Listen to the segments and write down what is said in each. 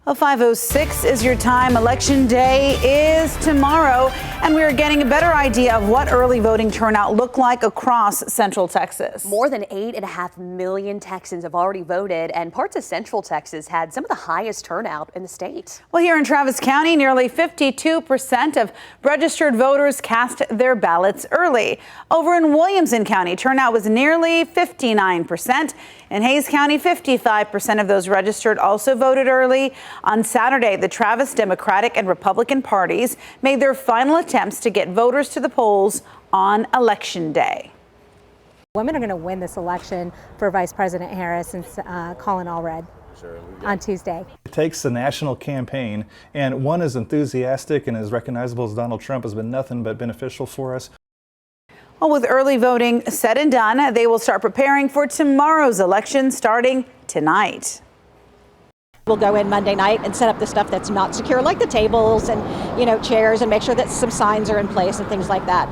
Well, 5:06 is your time. Election day is tomorrow, and we are getting a better idea of what early voting turnout looked like across Central Texas. More than 8.5 million Texans have already voted, and parts of Central Texas had some of the highest turnout in the state. Well, here in Travis County, nearly 52% of registered voters cast their ballots early. Over in Williamson County, turnout was nearly 59%. In Hays County, 55% of those registered also voted early. On Saturday, the Travis Democratic and Republican parties made their final attempts to get voters to the polls on Election Day. Women are going to win this election for Vice President Harris and Colin Allred on Tuesday. It takes a national campaign, and one as enthusiastic and as recognizable as Donald Trump has been nothing but beneficial for us. Well, with early voting said and done, they will start preparing for tomorrow's election starting tonight. We'll go in Monday night and set up the stuff that's not secure, like the tables and, chairs, and make sure that some signs are in place and things like that.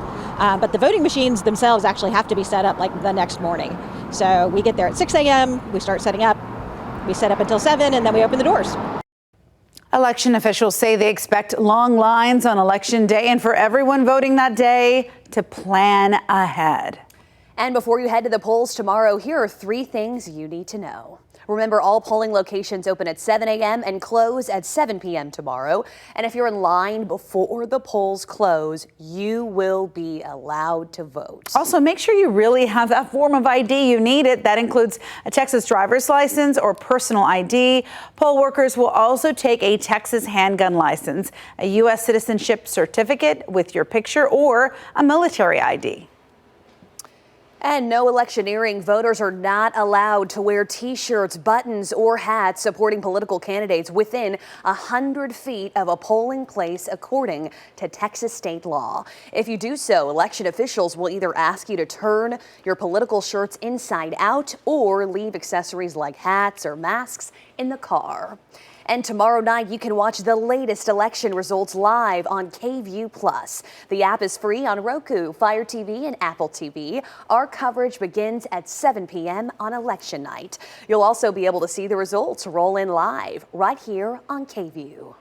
But the voting machines themselves actually have to be set up like the next morning. So we get there at 6 a.m., we start setting up, we set up until 7, and then we open the doors. Election officials say they expect long lines on Election Day and for everyone voting that day to plan ahead. And before you head to the polls tomorrow, here are 3 things you need to know. Remember, all polling locations open at 7 a.m. and close at 7 p.m. tomorrow. And if you're in line before the polls close, you will be allowed to vote. Also, make sure you really have that form of ID. You need it. That includes a Texas driver's license or personal ID. Poll workers will also take a Texas handgun license, a U.S. citizenship certificate with your picture, or a military ID. And no electioneering. Voters are not allowed to wear T-shirts, buttons, or hats supporting political candidates within 100 feet of a polling place, according to Texas state law. If you do so, election officials will either ask you to turn your political shirts inside out or leave accessories like hats or masks in the car. And tomorrow night, you can watch the latest election results live on KVUE+. The app is free on Roku, Fire TV, and Apple TV. Our coverage begins at 7 p.m. on election night. You'll also be able to see the results roll in live right here on KVUE.